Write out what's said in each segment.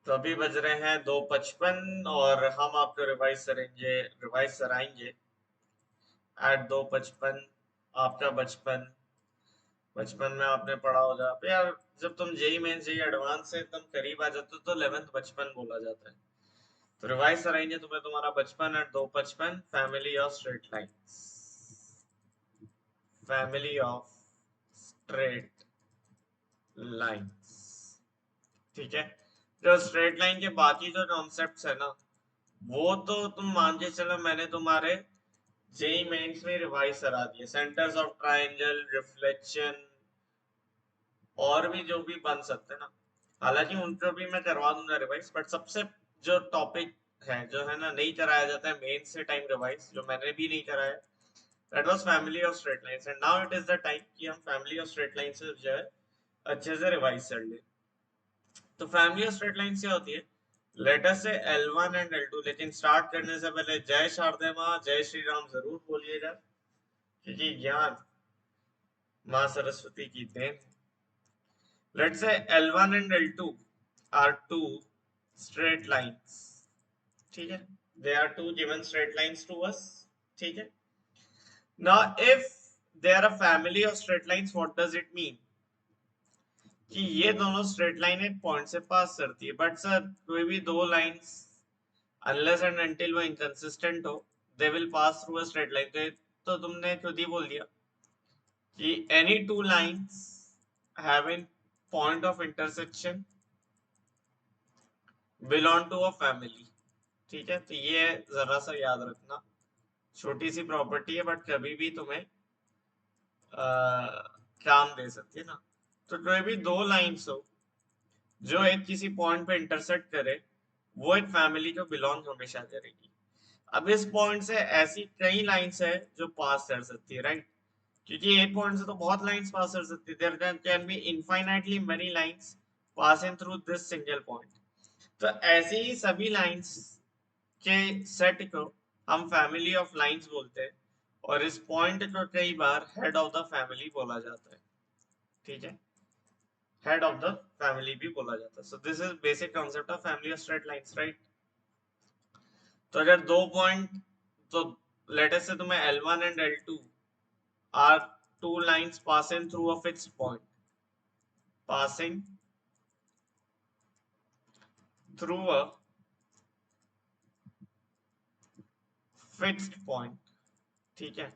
तो अभी बज रहे हैं 2:55 और हम आपको रिवाइज कराएंगे एट 2:55। आपका बचपन बचपन में आपने पढ़ा होगा पे यार, जब तुम जेई मेन जेई एडवांस से एकदम करीब आ जाते हो तो 11th बचपन बोला जाता है। तो रिवाइज कराएंगे तुम्हें तुम्हारा बचपन at 2:55। Family of straight lines, family of straight lines. ठीक है। जो स्ट्रेट लाइन के बाकी जो कॉन्सेप्ट्स है ना, वो तो तुम मान के चलो मैंने तुम्हारे जेई मेंस में रिवाइज करा दिए। सेंटर्स ऑफ ट्रायंगल, रिफ्लेक्शन और भी जो भी बन सकते हैं ना, हालांकि उनको भी मैं करवा दूंगा रिवाइज, बट सबसे जो टॉपिक है जो है ना नहीं कराया जाता है मेन से टाइम रिवाइज, जो मैंने भी नहीं कराया, that was family of straight lines. And now it is the time कि हम फैमिली ऑफ स्ट्रेट लाइन से जो है अच्छे से रिवाइज कर ले। तो फैमिली ऑफ स्ट्रेट लाइन क्या होती है, लेटर से L1 एंड L2। लेकिन स्टार्ट करने से पहले जय शारदे माँ जय श्री राम जरूर बोलिएगा, क्योंकि ज्ञान माँ सरस्वती की then. Let's say L1 and L2 are two straight lines। ठीक है, they are two given straight lines to us। ठीक है। now if they are a family of straight lines, what does it mean कि ये दोनों straight line एक point से पास करती है। बट सर कोई भी दो लाइंस unless and until वो inconsistent हो, they will pass through a straight line। तो तुमने खुद ही बोल दिया कि any two lines having point of intersection belong to a family। ठीक है, तो ये जरा सा याद रखना, छोटी सी प्रॉपर्टी है बट कभी भी तुम्हें काम दे सकती है ना। तो कोई भी दो लाइंस हो जो एक किसी पॉइंट पे इंटरसेक्ट करे, वो एक फैमिली को बिलोंग हमेशा करेगी। अब इस पॉइंट से ऐसी कई लाइंस है जो पास कर सकती है, राइट? क्योंकि एक पॉइंट से तो बहुत लाइंस पास कर सकती है, there can be infinitely many lines passing through this single point. तो ऐसी ही सभी लाइंस के सेट को हम फैमिली ऑफ लाइंस बोलते हैं, और इस पॉइंट को कई बार हेड ऑफ द फैमिली बोला जाता है। ठीक है, हेड ऑफ द फैमिली भी बोला जाता है। So this is basic concept of family of straight lines, right? तो अगर दो पॉइंट, तो लेट अस से तुम्हें L1 and L2 are two lines passing through a fixed point, passing through a fixed point. ठीक है,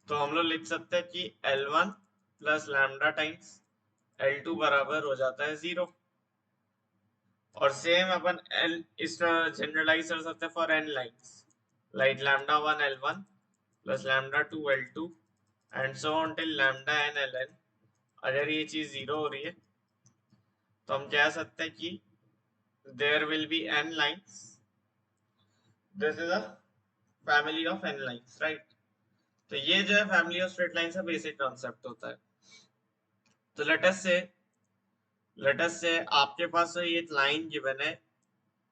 तो हम लोग लिख सकते हैं कि L1 plus lambda times L2 बराबर हो जाता है 0। और सेम अपन एल इस जनरलाइज कर सकते हैं for n lines, like lambda 1 L1 plus lambda 2 L2 and so on till lambda n Ln। अगर ये चीज 0 हो रही है तो हम कह सकते हैं कि there will be n lines, this is a family of n lines, right? तो ये जो है फैमिली ऑफ स्ट्रेट लाइंस का बेसिक कॉन्सेप्ट होता है। तो लेटस से आपके पास ये लाइन गिवन है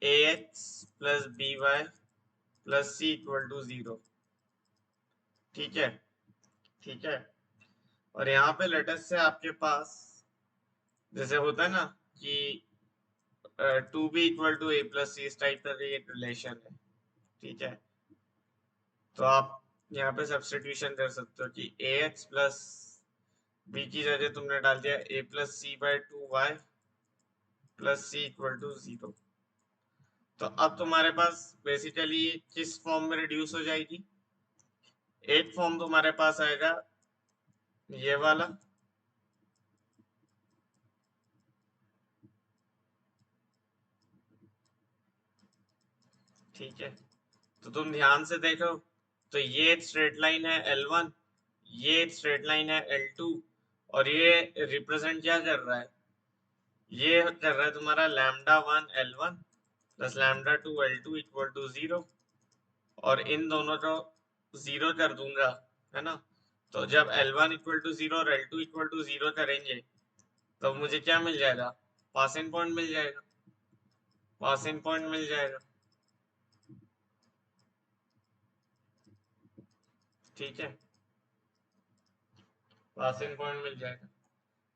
ax plus by plus c equal to 0। ठीक है, ठीक है। और यहाँ पे लेटस से आपके पास जैसे होता है ना कि two B equal to A plus C, इस टाइप का एक रिलेशन है। ठीक है, तो आप यहाँ पे सब्स्टिट्यूशन कर सकते हो कि ए एक्स प्लस बी की जगह तुमने डाल दिया A plus C by 2y plus C equal to 0। तो अब तुम्हारे पास बेसिकली किस फॉर्म में रिड्यूस हो जाएगी? एक फॉर्म तुम्हारे पास आएगा ये वाला, ठीक है। तो तुम ध्यान से देखो, तो ये एक स्ट्रेट लाइन है L1, ये एक स्ट्रेट लाइन है L2, और ये रिप्रेजेंट क्या कर रहा है? ये कर रहा है तुम्हारा lambda 1 L1 plus lambda 2 L2 equal to 0। और इन दोनों को 0 कर दूंगा, है ना? तो जब L1 इक्वल टू 0 और L2 इक्वल टू 0 करेंगे तो मुझे क्या मिल जाएगा? पासिंग पॉइंट मिल जाएगा, पासिंग पॉइंट मिल जाएगा। ठीक है, पासिंग पॉइंट मिल जाएगा।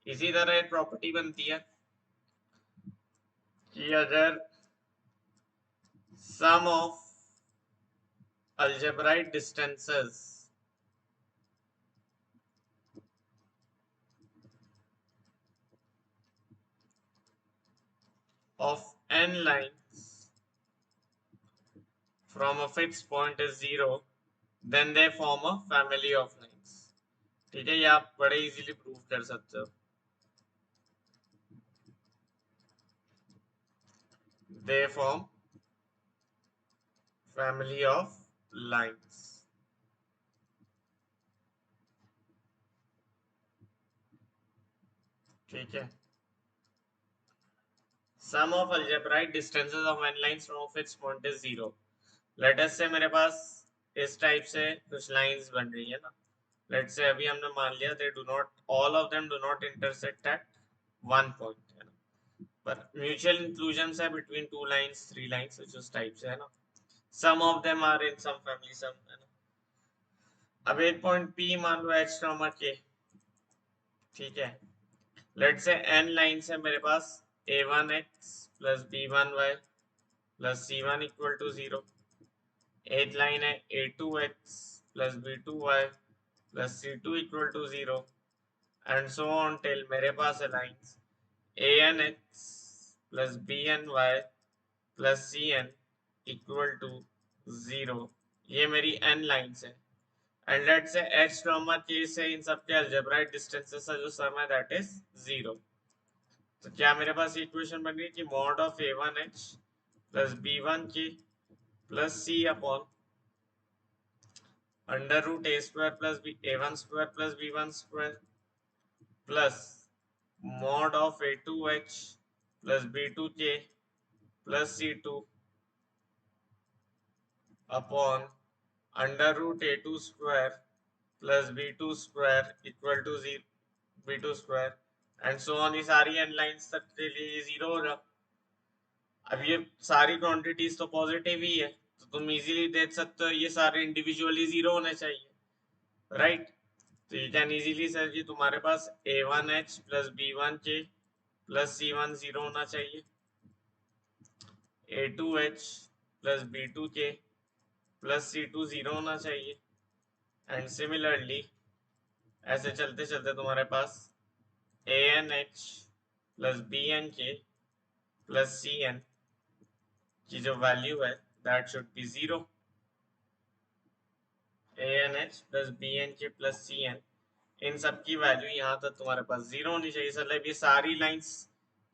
इसी तरह एक प्रॉपर्टी बनती है कि अगर सम of algebraic distances of n lines from a fixed point is zero, then they form a family of lines. ठीक है, ये आप बड़े इजीली प्रूव कर सकते हो. They form family of lines. ठीक है. Sum of algebraic distances of n lines from a fixed point is zero. Let us say मेरे पास इस टाइप से कुछ लाइंस बन रही है ना. Let's say अभी हमने मान लिया they do not, all of them do not intersect at one point है ना. पर म्यूचुअल इंक्लूजन है between two lines, three lines, which उस टाइप से है ना. Some of them are in some family, some है ना. अब एक पॉइंट P मान लो H comma K. ठीक है. Let's say n लाइन्स है मेरे पास a1x plus b1y plus c1 equal to 0. एथ लाइन है a2x plus b2y plus c2 equal to 0 and so on till मेरे पास है lines anx plus bny plus cn equal to 0. ये मेरी n lines है. And let's say h comma k से इन सबके algebraic distances का जो सम है that is 0. तो क्या मेरे पास इक्वेशन बन गई कि mod of a1h plus b1k plus c upon under root a square plus a1 square plus b1 square plus mod of a2h plus b2k plus c2 upon under root a2 square plus b2 square equal to b2 square and so on. ये सारी N lines तक के लिए zero होगा. अब ये सारी quantities तो पॉजिटिव ही है तो तुम इजीली देख सकते हो ये सारे इंडिविजुअली जीरो होने चाहिए, राइट. तो यू कैन इजीली सर जी तुम्हारे पास a1h plus b1k plus c1 zero होना चाहिए, a2h plus b2k plus c2 zero होना चाहिए एंड सिमिलरली ऐसे चलते चलते तुम्हारे पास anh plus bnk plus cn की जो वैल्यू है that should be zero. anh plus bnk plus cn इन सब की वैल्यू यहाँ तक तुम्हारे पास जीरो होनी चाहिए. मतलब ये सारी लाइंस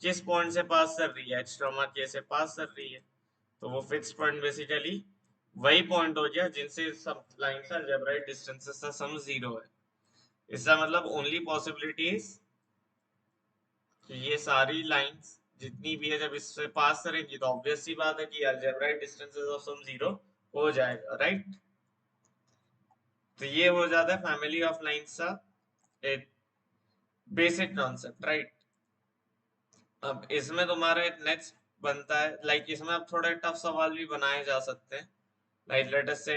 किस पॉइंट से पास कर रही है, h comma k से पास कर रही है. तो वो फिक्स पॉइंट बेसिकली वही पॉइंट हो गया जिनसे सब लाइन का अलजेब्राइक डिस्टेंसेस का सम जीरो है. इसका मतलब ओनली पॉसिबिलिटी इज कि ये सारी लाइंस जितनी भी है जब इससे पास करेंगी तो ऑब्वियस सी बात है कि algebraic distances of sum zero हो जाएगा, राइट. तो ये हो जाता है फैमिली ऑफ लाइंस का एक बेसिक कॉन्सेप्ट, राइट. अब इसमें तुम्हारा एक नेक्स्ट बनता है लाइक इसमें अब थोड़े टफ सवाल भी बनाए जा सकते हैं. लाइक लेट अस से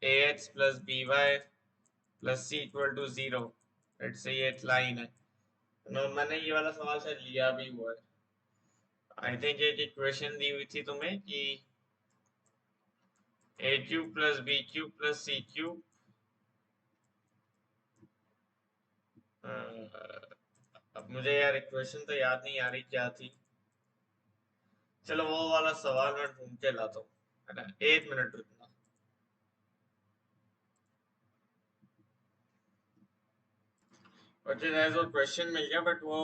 ax plus by plus c equal to 0. Let's say ये एक लाइन है. मैंने ये वाला सवाल शायद लिया भी हुआ है. आई थिंक एक इक्वेशन दी हुई थी तुम्हें कि a cube plus b cube plus c cube अब मुझे यार इक्वेशन तो याद नहीं आ रही क्या थी. चलो वो वाला सवाल मैं ढूंढ के लाता हूँ, है ना. एक मिनट रुकना. मुझे वो क्वेश्चन मिल गया बट वो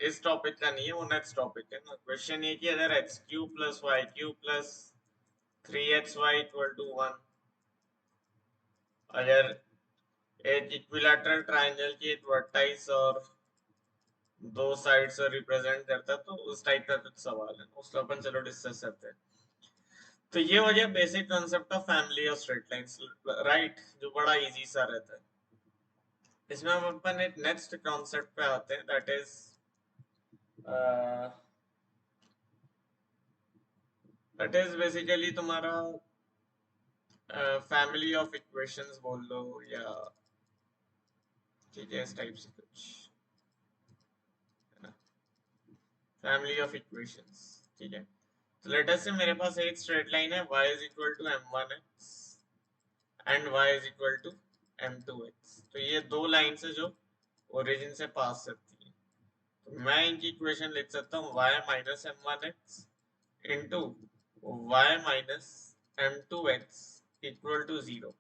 इस टॉपिक का नहीं है, वो नेक्स्ट टॉपिक है ना. क्वेश्चन ये कि अगर x cube plus y cube plus 3xy equal to 1 अगर एक इक्विलैटरल ट्रायंगल की एक वर्टाइस और दो साइड से रिप्रेजेंट करता है तो उस टाइप का कुछ सवाल है, उसको अपन चलो डिस्कस करते हैं. तो ये हो गया basic concept of family of straight lines, right, जो बड़ा इजी सा रहता है. इसमें हम अपन एक नेक्स्ट कॉन्सेप्ट पे आते हैं दैट इज बेसिकली तुम्हारा फैमिली ऑफ इक्वेशंस बोल लो या ठीक है इस टाइप से कुछ. Family of equations. ठीक है, तो लेट अस से मेरे पास एक स्ट्रेट लाइन है y is equal to m1x and y is equal to m2x। तो ये दो लाइन है जो ओरिजिन से पास करती है। तो मैं इनकी इक्वेशन लिख सकता हूँ y minus m1x into y minus m2x equal to 0।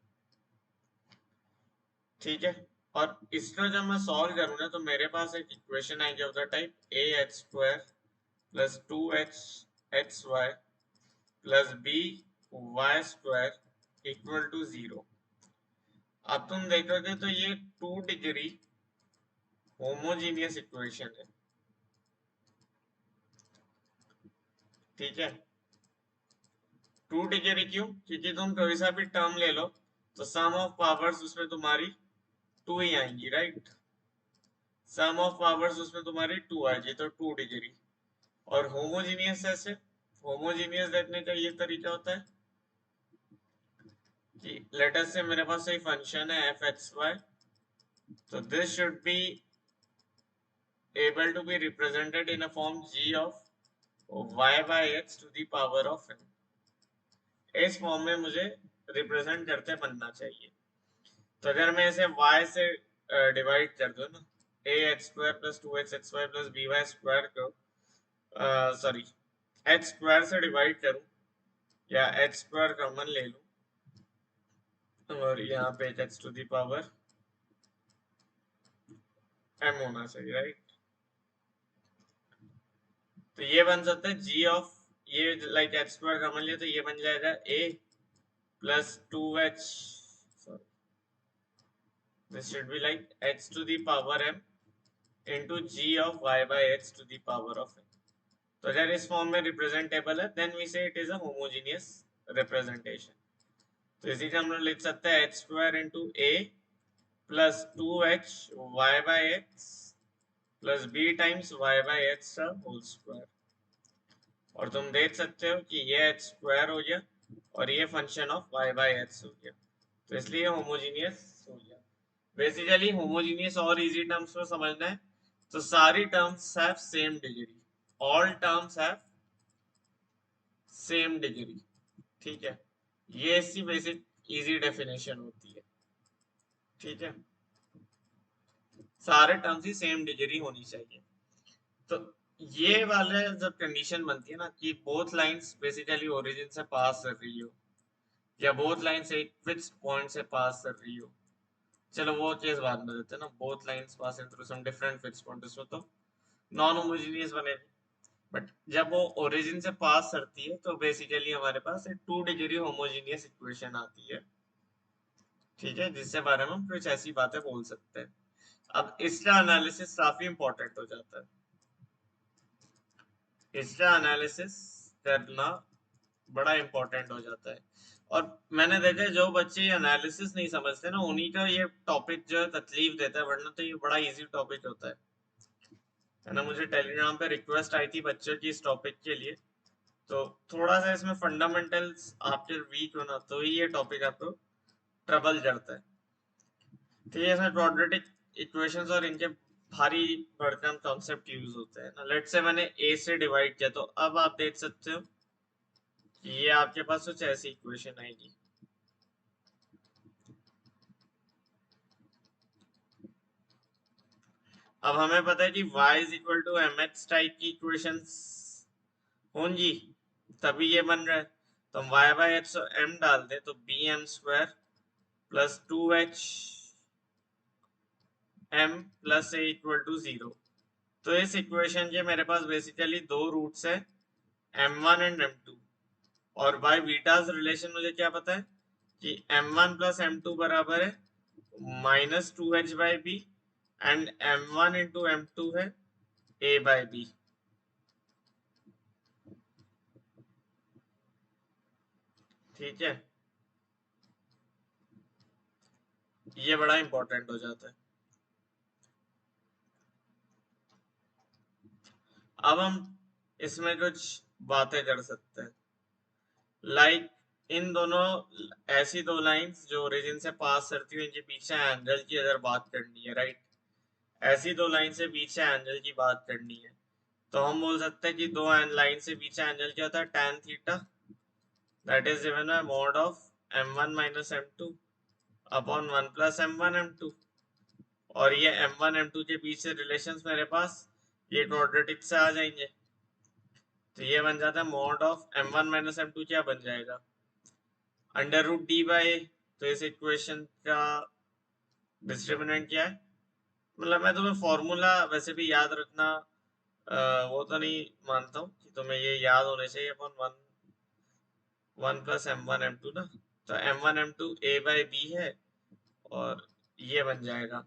ठीक है, और इसको जब मैं सॉल्व करूँ ना तो मेरे पास एक इक्वेशन आएगी of the type a h square plus 2h(xy) plus by square equal to 0। अब तुम देखोगे तो ये 2 डिग्री होमोजीनियस इक्वेशन है। ठीक है, 2 डिग्री क्यों? क्योंकि तुम कोई सा भी टर्म ले लो तो सम ऑफ पावर्स उसमें तुम्हारी 2 ही आएंगी, राइट? सम ऑफ पावर्स उसमें तुम्हारी 2 आएगी, तो 2 डिग्री। और होमोजीनियस ऐसे, होमोजीनियस देखने का ये तरीका होता है कि लेट अस से मेरे पास एक फंक्शन है एफ एक्स वाई, तो this should be able to be represented in a form g of y by x to the power of n। इस फॉर्म में मुझे रिप्रेजेंट करते बनना चाहिए। तो अगर मैं इसे y से डिवाइड कर दूं ना, A X square plus 2h(xy) plus by square को सॉरी h स्क्वायर से डिवाइड करूं या h स्क्वायर कॉमन ले लूं और यहाँ पे h to the power m होना चाहिए, राइट? तो ये बन सकता है g ऑफ, ये लाइक h स्क्वायर कॉमन लिया तो ये बन जाएगा a plus 2h, sorry, this should be like h to the power m into g of y by h to the power of m। तो अगर इस फॉर्म में रिप्रेजेंटेबल है देन वी से it is a homogeneous representation. तो इसी का हम लोग लिख सकते हैं h square into a plus 2h y by x plus b times y by x का होल स्क्वायर। और तुम देख सकते हो कि ये h स्क्वायर हो गया और ये function of y by x हो गया, तो इसलिए होमोजेनियस हो गया। बेसिकली होमोजेनियस और इजी टर्म्स में समझना है तो सारी terms have same degree, all terms have same degree. ठीक है, ये इसकी बेसिक इजी डेफिनेशन होती है। ठीक है, सारे टर्म्स ही सेम डिग्री होनी चाहिए। तो ये वाले जब कंडीशन बनती है ना कि बोथ लाइंस बेसिकली ओरिजिन से पास कर रही हो या बोथ लाइंस एक फिक्स्ड पॉइंट से पास कर रही हो, चलो वो चीज बाद में देते हैं ना, both lines passing through some different fixed points, तो नॉन होमोजेनियस बनेगी। बट जब वो ओरिजिन से पास करती है तो बेसिकली हमारे पास एक 2 डिग्री होमोजेनियस इक्वेशन आती है। ठीक है, जिससे बारे में हम कुछ ऐसी बातें बोल सकते हैं। अब इसका एनालिसिस काफी इंपॉर्टेंट हो जाता है, इसका एनालिसिस करना बड़ा इंपॉर्टेंट हो जाता है। और मैंने देखा है जो बच्चे एनालिसिस नहीं समझते ना उन्हीं का ये टॉपिक जो है तकलीफ देता है, वरना तो ये बड़ा इजी टॉपिक होता है ना। मुझे टेलीग्राम पे रिक्वेस्ट आई थी बच्चों की इस टॉपिक के लिए, तो थोड़ा सा इसमें फंडामेंटल्स आपके वीक हो ना तो ही ये टॉपिक आपको ट्रबल करता है। ठीक है, इसमें क्वाड्रेटिक इक्वेशंस और इनके भारी भरकम कॉन्सेप्ट यूज होते हैं ना। लेट से मैंने ए से डिवाइड किया तो अब आप देख सकते हो कि ये आपके पास कुछ ऐसी इक्वेशन आएगी। अब हमें पता है कि y is equal to m x type की इक्वेशंस होंगी तभी ये बन रहा है। तो हम y बाई एक्स और m डाल दें तो b m square plus 2h m plus a equal to 0। तो इस इक्वेशन के मेरे पास बेसिकली दो रूट्स है m1 एंड m2, और बाय बीटाज रिलेशन मुझे क्या पता है कि m1 प्लस m2 बराबर है minus 2h by b and m1 into m2 है a बाई बी। ठीक है, ये बड़ा इंपॉर्टेंट हो जाता है। अब हम इसमें कुछ बातें कर सकते हैं, लाइक इन दोनों ऐसी दो लाइंस जो ओरिजिन से पास करती हुई इनके पीछे एंगल की अगर बात करनी है, राइट, ऐसी दो लाइन से पीछे एंगल की बात करनी है तो हम बोल सकते हैं कि दो लाइन से पीछे एंगल क्या होता है, tan theta, that is given by mod of m1 minus m2 upon 1 plus m1 m2। और ये m1 m2 के पीछे रिलेशंस मेरे पास ये क्वाड्रेटिक से आ जाएंगे, तो ये बन जाता है mod of m1 minus m2 क्या बन जाएगा, अंडर रूट डी बाई। तो इस इक्वेशन का डिस्क्रिमिनेंट क्या है, मतलब मैं तुम्हें फॉर्मूला वैसे भी याद रखना वो तो नहीं मानता हूँ कि तुम्हें ये याद होने चाहिए, अपन one one plus m1 m2 ना, तो m1 m2 a by B है, और ये बन जाएगा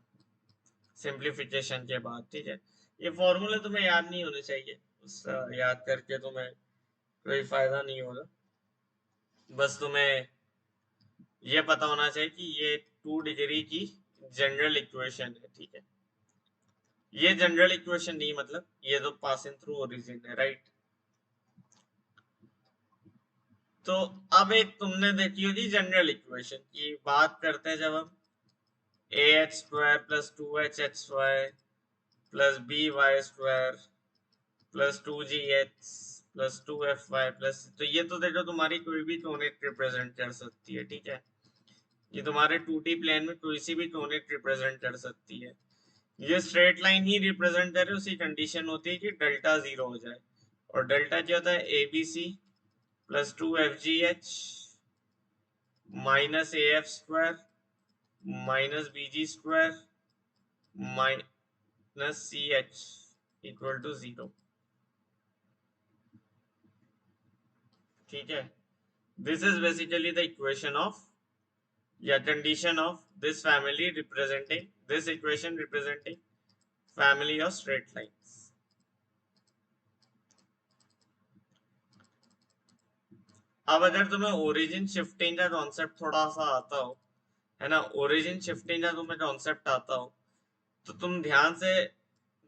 सिंप्लीफिकेशन के बाद। ठीक है, ये फॉर्मूले तुम्हें याद नहीं होने चाहिए, उस याद करके तुम्हें कोई फायदा नहीं होगा, बस तुम्हें ये पता होना चाहिए कि ये 2 डिग्री की जनरल इक्वेशन है। ठीक है, ये जनरल इक्वेशन नहीं, मतलब ये तो पासिंग थ्रू ओरिजिन है, राइट। तो अब एक तुमने देखी होगी जनरल इक्वेशन की बात करते हैं, जब हम a h square plus 2h(x)y plus b y square plus 2g(x) plus 2fy plus, तो ये तो देखो तुम्हारी कोई भी टोनिक रिप्रेजेंट कर सकती है। ठीक है, ये तुम्हारे 2D प्लेन में कोई सी भी टोनिक रिप्रेजेंट कर सकती है। ये स्ट्रेट लाइन ही रिप्रेजेंट करे, उसी कंडीशन होती है कि डेल्टा 0 हो जाए, और डेल्टा क्या होता है, A B C plus 2fgh minus A F square minus B G square minus C H equal to 0। ठीक है, this is basically the equation of या condition of this family representing this equation representing family of straight lines. अब अगर तुम्हें origin shifting का concept थोड़ा सा आता हो, है ना, ओरिजिन शिफ्टिंग का तुम्हें कॉन्सेप्ट आता हो, तो तुम ध्यान से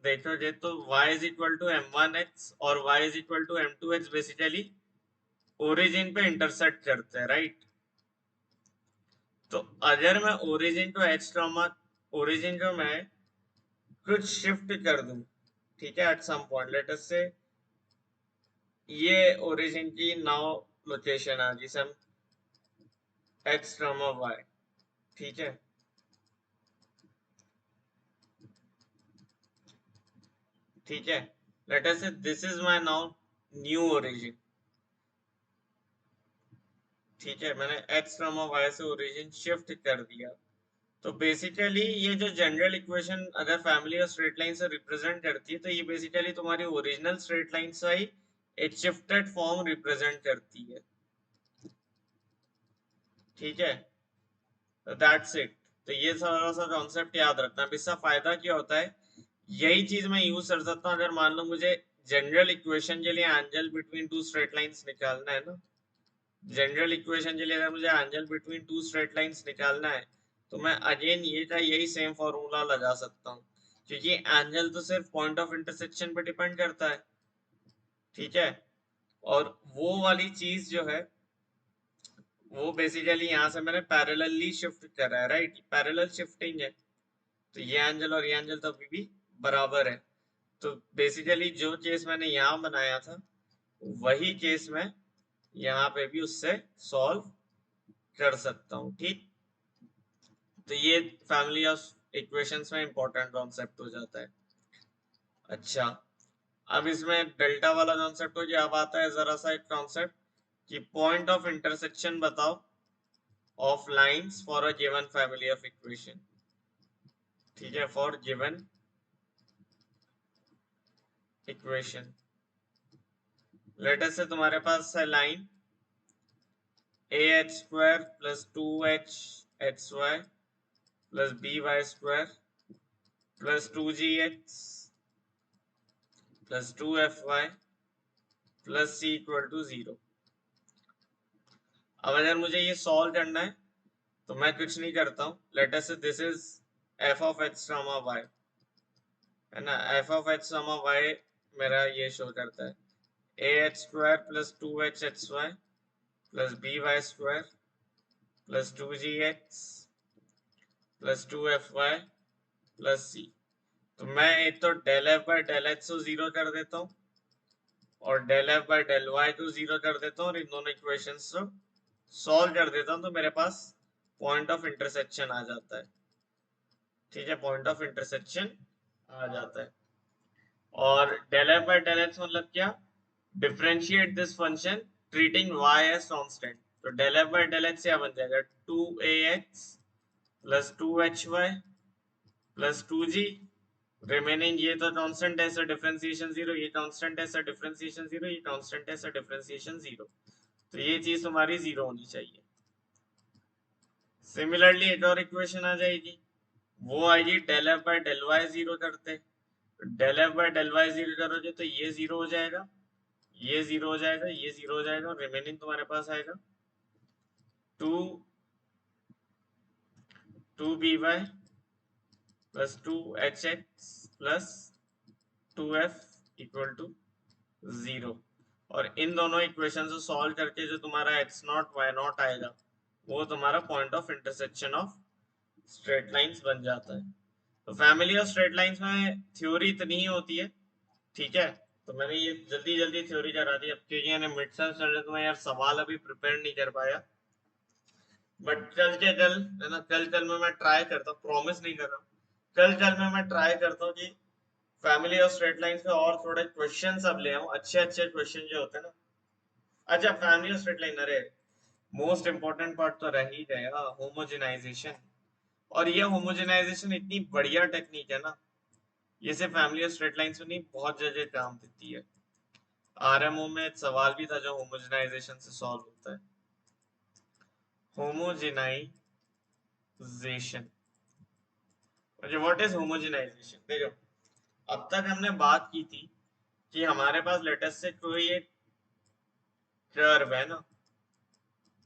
देखोगे तो y is equal to m1x और y is equal to m2x basically origin पे इंटरसेक्ट करते हैं, राइट। तो अगर मैं ओरिजिन को ओरिजिन को मैं कुछ शिफ्ट कर दूं, ठीक है, at some point let us say ये ओरिजिन की नाउ लोकेशन है जिसे हम x, y, ठीक है, ठीक है, लेट अस से this is my now new origin. ठीक है, मैंने x, y से ओरिजिन शिफ्ट कर दिया, तो बेसिकली ये जो जनरल इक्वेशन अगर फैमिली और स्ट्रेट लाइन से रिप्रेजेंट करती है, तो ये बेसिकली तुम्हारी ओरिजिनल स्ट्रेट लाइन से ही एक शिफ्टेड फॉर्म रिप्रेजेंट करती है। ठीक है, तो दैट्स इट। तो ये सारा सा कॉन्सेप्ट याद रखना। अब इसका फायदा क्या होता है, यही चीज मैं यूज कर सकता हूँ अगर मान लो मुझे जनरल इक्वेशन के लिए angle between two straight lines निकालना है ना, जनरल इक्वेशन के लिए अगर मुझे angle between two straight lines निकालना है, तो मैं अगेन ये का यही सेम फॉर्मूला लगा सकता हूँ, क्योंकि एंगल तो सिर्फ पॉइंट ऑफ इंटरसेक्शन पे डिपेंड करता है। ठीक है, और वो वाली चीज जो है वो बेसिकली यहाँ से मैंने पैरेलली शिफ्ट करा है, राइट, पैरेलल शिफ्टिंग है, तो ये एंगल और ये एंगल तो अभी भी बराबर है। तो बेसिकली जो केस मैंने यहाँ बनाया था वही केस मैं यहाँ पे भी उससे सॉल्व कर सकता हूँ। ठीक, तो ये फैमिली ऑफ इक्वेशंस में इंपॉर्टेंट कॉन्सेप्ट हो जाता है। अच्छा, अब इसमें डेल्टा वाला कॉन्सेप्ट हो गया, अब आता है जरा सा एक कॉन्सेप्ट कि पॉइंट ऑफ इंटरसेक्शन बताओ of lines for a given family of equation. ठीक है, for given equation let us say तुम्हारे पास है line a h square plus 2h(xy) plus b y square plus 2g(x) plus 2fy plus c equal to 0। अब अगर मुझे ये solve करना है तो मैं कुछ नहीं करता हूँ, लेट अस से this is f of x, y, है ना, f of x, y मेरा ये शो करता है a h square plus 2h(xy) plus b y square plus 2g(x) plus 2fy plus c। तो मैं एक तो del F by del h को 0 कर देता हूँ, और del F by del y को 0 कर देता हूँ और इन दोनों इक्वेशंस को सॉल्व कर देता हूँ, तो मेरे पास पॉइंट ऑफ इंटरसेक्शन आ जाता है। ठीक है, पॉइंट ऑफ इंटरसेक्शन आ जाता है। और del F by del X मतलब क्या, differentiate this function treating Y as constant. तो del F by del X क्या बन जाएगा, 2ax plus 2hy plus 2g, remaining ये तो कांस्टेंट है, सर डिफरेंशिएशन 0, ये कांस्टेंट है, सर डिफरेंशिएशन 0, ये कांस्टेंट है, सर डिफरेंशिएशन 0। तो ये चीज तुम्हारी 0 होनी चाहिए। सिमिलरली एक और इक्वेशन आ जाएगी, वो आएगी del F by del y 0 करते। Del F by del y 0 करोगे तो ये 0 हो जाएगा, ये 0 हो जाएगा, ये 0 हो जाएगा, रिमेनिंग तुम्हारे पास आएगा 2by plus 2hx plus 2f equal to 0। और इन दोनों इक्वेशन को सॉल्व करके जो तुम्हारा x नॉट y नॉट आएगा, वो तुम्हारा point of intersection of straight lines बन जाता है। तो फैमिली ऑफ स्ट्रेट लाइंस में थ्योरी इतनी ही होती है। ठीक है, तो मैंने ये जल्दी जल्दी थ्योरी करा दी, अब क्योंकि मैंने मिड सेम चल रहे तो मैं यार सवाल अभी प्रिपेयर नहीं कर पाया, बट कल के कल है ना, कल में मैं ट्राई करता हूँ, प्रॉमिस नहीं कर रहा हूँ, कल में मैं ट्राई करता हूँ कि फैमिली ऑफ स्ट्रेट लाइंस पे और थोड़े क्वेश्चन सब ले आऊँ, अच्छे अच्छे क्वेश्चन जो होते हैं ना। अच्छा, फैमिली ऑफ स्ट्रेट लाइन, अरे मोस्ट इंपॉर्टेंट पार्ट तो रह ही गया, होमोजेनाइजेशन। और ये होमोजेनाइजेशन इतनी बढ़िया टेक्निक है ना, ये सिर्फ फैमिली ऑफ स्ट्रेट लाइंस में नहीं, बहुत जगह काम देती है। आरएमओ में एक सवाल भी था जो होमोजेनाइजेशन से सॉल्व होता है, होमोजेनाइजेशन। अच्छा, व्हाट इज होमोजेनाइजेशन? देखो, अब तक हमने बात की थी कि हमारे पास लेटेस्ट से कोई एक कर्व है ना,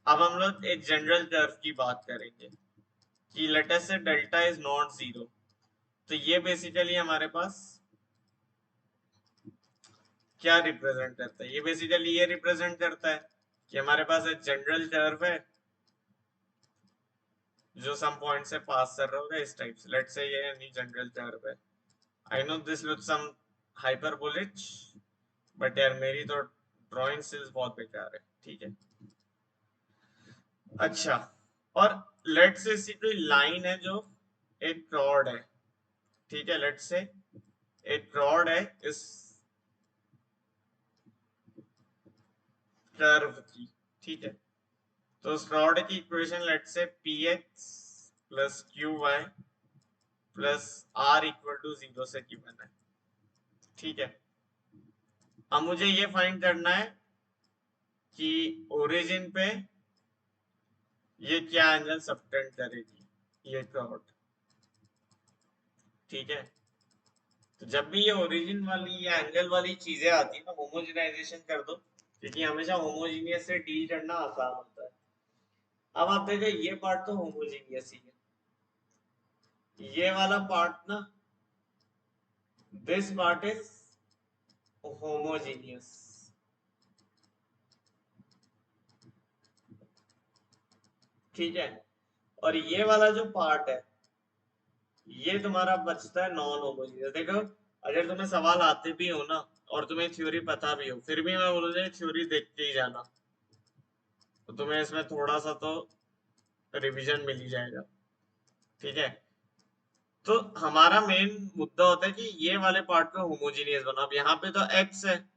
अब हम लोग एक जनरल कर्व की बात करेंगे कि लेटेस्ट से डेल्टा इज नॉट 0। तो ये बेसिकली हमारे पास क्या रिप्रेजेंट करता है, ये बेसिकली ये रिप्रेजेंट करता है कि हमारे पास एक जनरल कर्व है जो सम पॉइंट से पास कर रहा होगा इस टाइप से, लेट्स से ये यानी जनरल कर्व है। I know this look some hyperbolic, but यार मेरी तो ड्राइंग स्किल्स बहुत बेकार है। ठीक है, अच्छा, और लेट्स से ऐसी कोई लाइन है जो एक रॉड है। ठीक है, लेट्स से एक रॉड है इस कर्व की। ठीक है, तो उस रॉड की equation let's say px plus qy plus r equal to 0 से गिवन है। ठीक है, अब मुझे ये फाइंड करना है कि ओरिजिन पे ये क्या एंगल सबटेंड करेगी, ये रॉड। ठीक है, तो जब भी ये ओरिजिन वाली या एंगल वाली चीजें आती है ना, होमोजेनाइजेशन कर दो, क्योंकि हमेशा होमोजीनियस से डील करना आसान होता है। अब आप देखो, ये पार्ट तो होमोजीनियस ही है, ये वाला पार्ट ना, दिस पार्ट इज होमोजीनियस। ठीक है, और ये वाला जो पार्ट है ये तुम्हारा बचता है नॉन होमोजीनियस। देखो, अगर तुम्हें सवाल आते भी हो ना और तुम्हें थ्योरी पता भी हो, फिर भी मैं बोलूंगा थ्योरी देखते ही जाना, तो तुम्हें इसमें थोड़ा सा तो रिवीजन मिल ही जाएगा। ठीक है, तो हमारा मेन मुद्दा होता है कि ये वाले पार्ट को होमोजीनियस बना। अब यहाँ पे तो x है,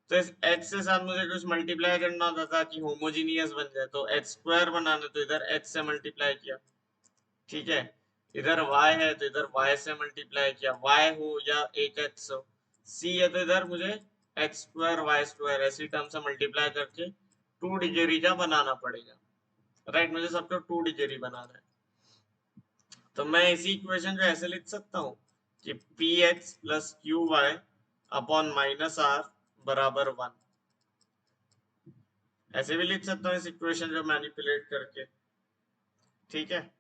तो इस x के साथ मुझे कुछ मल्टीप्लाई करना होता था कि होमोजीनियस बन जाए, तो x स्क्वायर बनाना, तो इधर x से मल्टीप्लाई किया। ठीक है, इधर y है तो इधर y से मल्टीप्लाई किया, y हो या एक x हो। c है तो इधर मुझे x स्क्वायर y स्क्वायर ऐसी टर्म से मल्टीप्लाई करके 2 डिग्री का बनाना पड़ेगा। राइट, मुझे सबको 2 डिग्री बनाना है। तो मैं इसी इक्वेशन को ऐसे लिख सकता हूँ कि p x plus q y upon minus r बराबर 1। ऐसे भी लिख सकता हूँ इस इक्वेशन को मैनिपुलेट करके। ठीक है,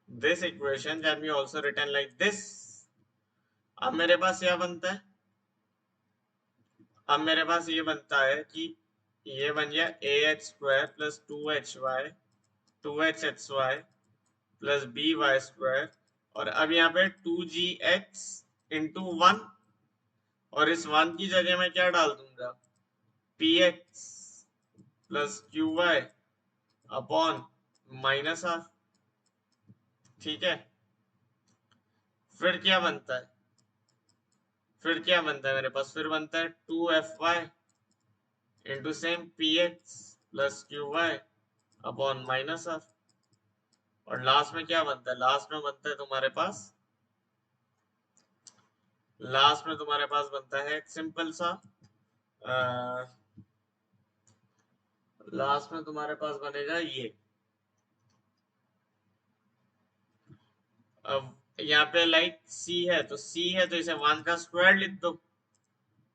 this equation can be also written like this. अब मेरे पास क्या बनता है, अब मेरे पास ये बनता है कि ये बन गया A X square plus 2hy 2hxy plus by square, और अब यहाँ पे 2gx इंटू 1 और इस 1 की जगह मैं क्या डाल दूंगा, px plus q y upon minus r. ठीक है, फिर क्या बनता है, मेरे पास फिर बनता है 2fy into same px plus q y upon minus r. और लास्ट में क्या बनता है, लास्ट में तुम्हारे पास बनता है एक सिंपल सा, लास्ट में तुम्हारे पास बनेगा ये। अब यहाँ पे लाइक c है, तो इसे 1 का स्क्वायर लिख दो,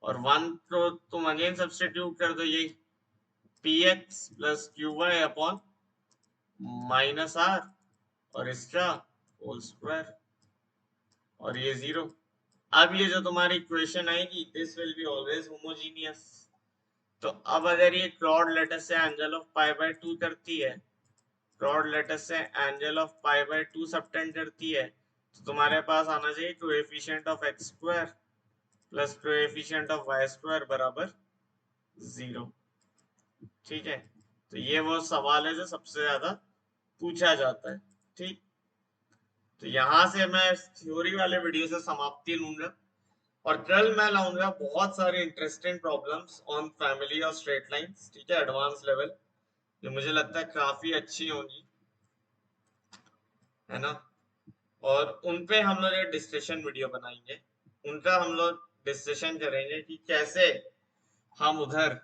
और 1 को तुम अगेन सब्स्टिट्यूट कर दो, ये px plus q y upon minus r और इसका होल स्क्वायर, और ये 0। अब ये जो तुम्हारी इक्वेशन आएगी, this will be always homogeneous. तो अब अगर ये क्रॉड लेटर से एंगल ऑफ पाई बाय 2 करती है, सबटेंड करती है, तो तुम्हारे पास आना चाहिए coefficient of x square plus coefficient of y square बराबर 0। ठीक है, तो ये वो सवाल है जो सबसे ज्यादा पूछा जाता है। ठीक, तो यहाँ से मैं थ्योरी वाले वीडियो से समाप्ति लूंगा, और कल मैं लाऊंगा बहुत सारे इंटरेस्टिंग प्रॉब्लम्स ऑन फैमिली और स्ट्रेट लाइंस। ठीक है, एडवांस लेवल, जो मुझे लगता है काफी अच्छी होंगी, है ना। और उन पे हम लोग एक डिस्कशन वीडियो बनाएंगे, उनका हम लोग डिस्कशन करेंगे कि कैसे हम उधर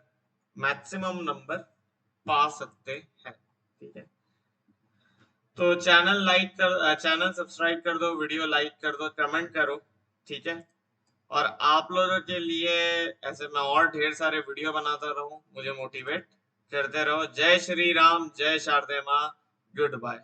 मैक्सिमम नंबर पा सकते हैं। ठीक है, तो चैनल सब्सक्राइब कर दो, वीडियो लाइक कर दो, कमेंट करो। ठीक है, और आप लोगों के लिए ऐसे मैं और ढेर सारे वीडियो बनाता रहूं, मुझे मोटिवेट करते रहो। जय श्री राम, जय शारदे माँ, गुड बाय।